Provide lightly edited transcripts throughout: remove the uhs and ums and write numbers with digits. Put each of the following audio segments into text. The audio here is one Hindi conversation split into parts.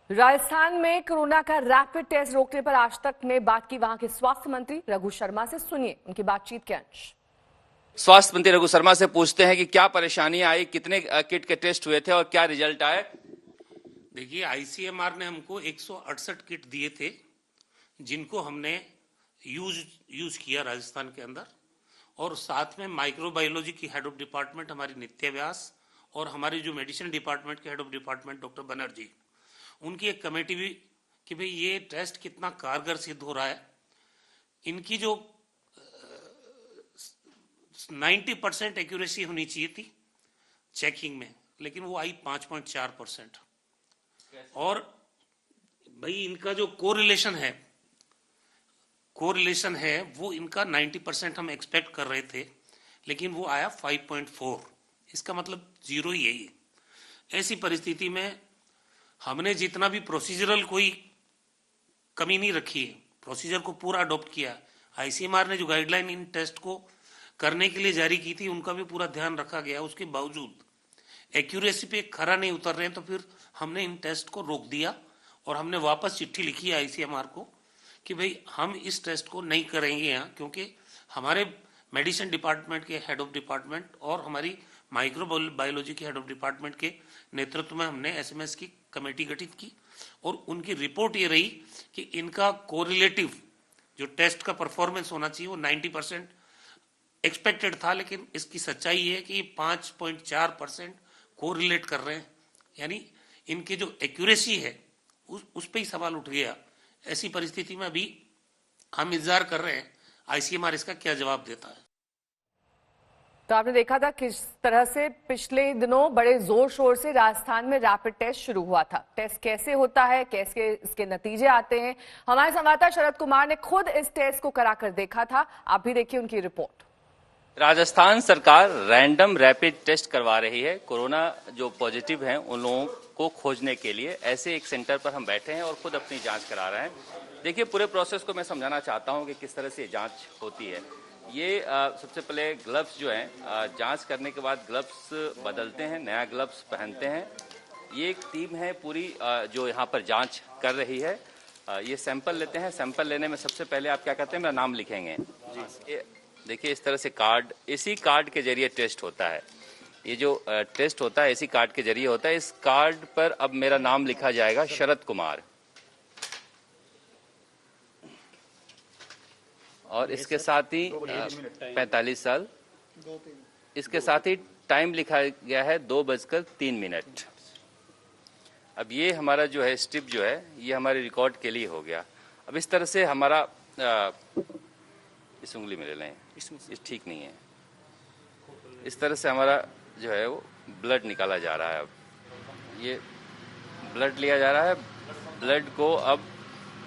राजस्थान में कोरोना का रैपिड टेस्ट रोकने पर आज तक ने बात की वहां के स्वास्थ्य मंत्री रघु शर्मा से। सुनिए उनकी बातचीत के अंश। स्वास्थ्य मंत्री रघु शर्मा से पूछते हैं कि क्या परेशानियां आई, कितने किट के टेस्ट हुए थे और क्या रिजल्ट आए। देखिए, आईसीएमआर ने हमको 168 किट दिए थे, जिनको हमने यूज किया राजस्थान के अंदर। और साथ में माइक्रोबायोलॉजी की हेड ऑफ डिपार्टमेंट हमारी नित्य व्यास और हमारी जो मेडिसिन डिपार्टमेंट के head of department doctor Banerjee, उनकी एक कमेटी भी कि भाई ये टेस्ट कितना कारगर सिद्ध हो रहा है। इनकी जो 90% एक्यूरेसी होनी चाहिए थी चेकिंग में, लेकिन वो आई 5.4%। और भाई इनका जो कोरिलेशन है वो इनका 90% हम एक्सपेक्ट कर रहे थे, लेकिन वो आया 5.4। इसका मतलब जीरो ही है। ऐसी परिस्थिति में हमने जितना भी प्रोसीजरल कोई कमी नहीं रखी है, प्रोसीजर को पूरा अडॉप्ट किया। आईसीएमआर ने जो गाइडलाइन इन टेस्ट को करने के लिए जारी की थी, उनका भी पूरा ध्यान रखा गया। उसके बावजूद एक्यूरेसी पे खरा नहीं उतर रहे हैं, तो फिर हमने इन टेस्ट को रोक दिया और हमने वापस चिट्ठी लिखी है आईसीएमआर को कि भाई हम इस टेस्ट को नहीं करेंगे यहाँ, क्योंकि हमारे मेडिसिन डिपार्टमेंट के हेड ऑफ डिपार्टमेंट और हमारी माइक्रोबायोलॉजी के हेड ऑफ डिपार्टमेंट के नेतृत्व में हमने एसएमएस की कमेटी गठित की और उनकी रिपोर्ट ये रही कि इनका कोरिलेटिव जो टेस्ट का परफॉर्मेंस होना चाहिए वो 90% एक्सपेक्टेड था, लेकिन इसकी सच्चाई ये है कि 5.4% कोरिलेट कर रहे हैं। यानी इनकी जो एक्यूरेसी है उस पर ही सवाल उठ गया। ऐसी परिस्थिति में अभी हम इंतजार कर रहे हैं आईसीएमआर इसका क्या जवाब देता है। तो आपने देखा था किस तरह से पिछले दिनों बड़े जोर शोर से राजस्थान में रैपिड टेस्ट शुरू हुआ था। टेस्ट कैसे होता है, कैसे इसके नतीजे आते हैं, हमारे संवाददाता शरद कुमार ने खुद इस टेस्ट को कराकर देखा था। आप भी देखिए उनकी रिपोर्ट। राजस्थान सरकार रैंडम रैपिड टेस्ट करवा रही है कोरोना जो पॉजिटिव हैं उन लोगों को खोजने के लिए। ऐसे एक सेंटर पर हम बैठे हैं और खुद अपनी जांच करा रहे हैं। देखिए, पूरे प्रोसेस को मैं समझाना चाहता हूं कि किस तरह से जांच होती है। ये सबसे पहले ग्लव्स जो हैं, जांच करने के बाद ग्लव्स बदलते हैं, नया ग्लव्स पहनते हैं। ये एक टीम है पूरी जो यहाँ पर जांच कर रही है। ये सैंपल लेते हैं। सैंपल लेने में सबसे पहले आप क्या करते हैं, मेरा नाम लिखेंगे। देखिए, इस तरह से कार्ड, इसी कार्ड के जरिए टेस्ट होता है। ये जो टेस्ट होता है इसी कार्ड के जरिए होता है। इस कार्ड पर अब मेरा नाम लिखा जाएगा, शरद कुमार, और इसके साथ ही 45 साल। इसके साथ ही टाइम लिखा गया है 2:03। अब ये हमारा जो है स्ट्रिप जो है ये हमारे रिकॉर्ड के लिए हो गया। अब इस तरह से हमारा इस उंगली में ले लें, इस ठीक नहीं है। इस तरह से हमारा जो है वो ब्लड निकाला जा रहा है। अब ये ब्लड लिया जा रहा है। ब्लड को अब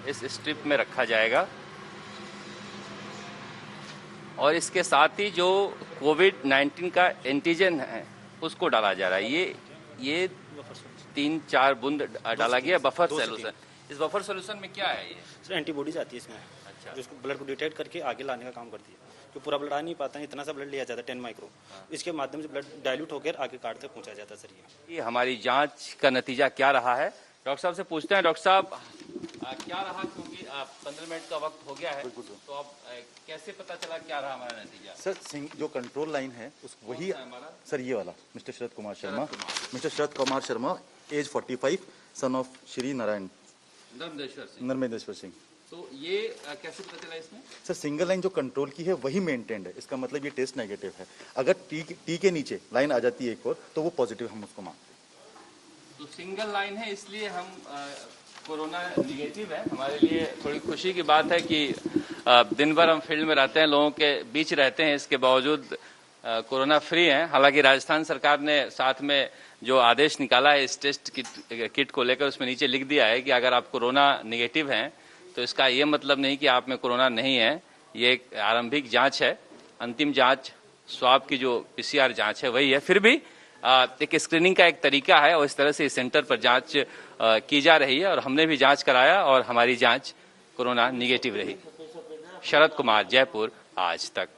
इस स्ट्रिप में रखा जाएगा और इसके साथ ही जो कोविड-19 का एंटीजन है उसको डाला जा रहा है। ये 3-4 बूंद डाला गया बफर सोल्यूशन। इस बफर सोल्यूशन में क्या है? ये एंटीबॉडीज आती है इसमें। अच्छा। जो उसको ब्लड को डिटेक्ट करके आगे लाने का काम करती है। जो पूरा ब्लड आ नहीं पाता है, इतना सा ब्लड लिया जाता है 10 माइक्रो। इसके माध्यम से ब्लड डाइल्यूट होकर आगे कार्ड तक पहुंचाया जाता है। सर, ये हमारी जांच का नतीजा क्या रहा है, डॉक्टर साहब से पूछते हैं। डॉक्टर साहब, क्या रहा, क्योंकि 15 मिनट का वक्त हो गया है, तो अब कैसे पता चला क्या रहा हमारा नतीजा? सर, जो कंट्रोल लाइन है उस वही सर, ये वाला mister Sharad Kumar Sharma. Mister Sharad Kumar Sharma, age 45, son of Shri Narayan Narmadeshwar Singh. तो ये कैसे पता चला इसमें? सर, सिंगल लाइन जो कंट्रोल की है वही मेंटेन्ड है। इसका मतलब ये टेस्ट नेगेटिव है। अगर टी के नीचे लाइन आ जाती है एक और, तो वो पॉजिटिव हम उसको मानते हैं। तो सिंगल लाइन है, इसलिए हम कोरोना निगेटिव है। हमारे लिए थोड़ी खुशी की बात है कि दिन भर हम फील्ड में रहते हैं, लोगों के बीच रहते हैं, इसके बावजूद कोरोना फ्री हैं। हालांकि राजस्थान सरकार ने साथ में जो आदेश निकाला है इस टेस्ट किट को लेकर, उसमें नीचे लिख दिया है कि अगर आप कोरोना निगेटिव हैं तो इसका ये मतलब नहीं कि आप में कोरोना नहीं है। ये एक आरंभिक जांच है। अंतिम जांच स्वाब की जो पीसीआर जांच है वही है। फिर भी एक स्क्रीनिंग का एक तरीका है और इस तरह से इस सेंटर पर जांच की जा रही है और हमने भी जांच कराया और हमारी जांच कोरोना निगेटिव रही। शरद कुमार, जयपुर, आज तक।